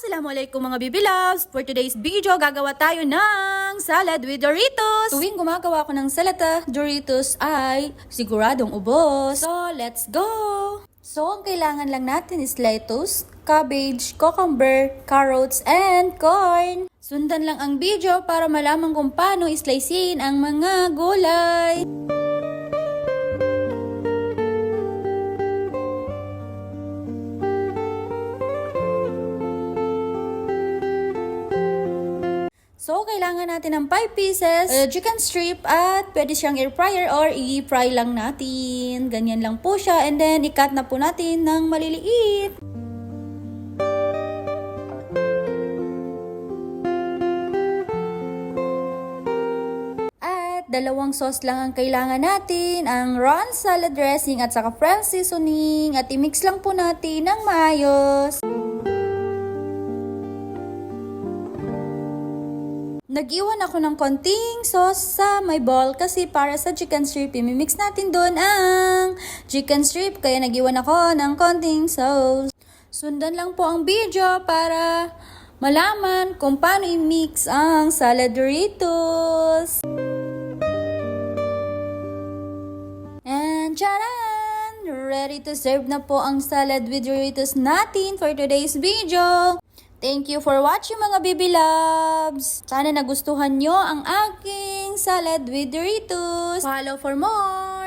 Assalamualaikum mga Bibi Loves! For today's video, gagawa tayo ng salad with Doritos! Tuwing gumagawa ako ng salad Doritos ay siguradong ubos. So, let's go! So, ang kailangan lang natin is lettuce, cabbage, cucumber, carrots, and corn. Sundan lang ang video para malaman kung paano islicein ang mga gulay. So, kailangan natin ng 5 pieces chicken strip at pwede siyang air fryer or i-fry lang natin. Ganyan lang po siya and then i-cut na po natin ng maliliit. At dalawang sauce lang ang kailangan natin, ang Ron salad dressing at saka French seasoning at i-mix lang po natin ng maayos. Nag-iwan ako ng konting sauce sa my bowl kasi para sa chicken strip, imimix natin doon ang chicken strip. Kaya nag-iwan ako ng konting sauce. Sundan lang po ang video para malaman kung paano i-mix ang salad Doritos. And charan! Ready to serve na po ang salad with Doritos natin for today's video. Thank you for watching mga Bibi Loves! Sana nagustuhan nyo ang aking salad with Doritos. Follow for more!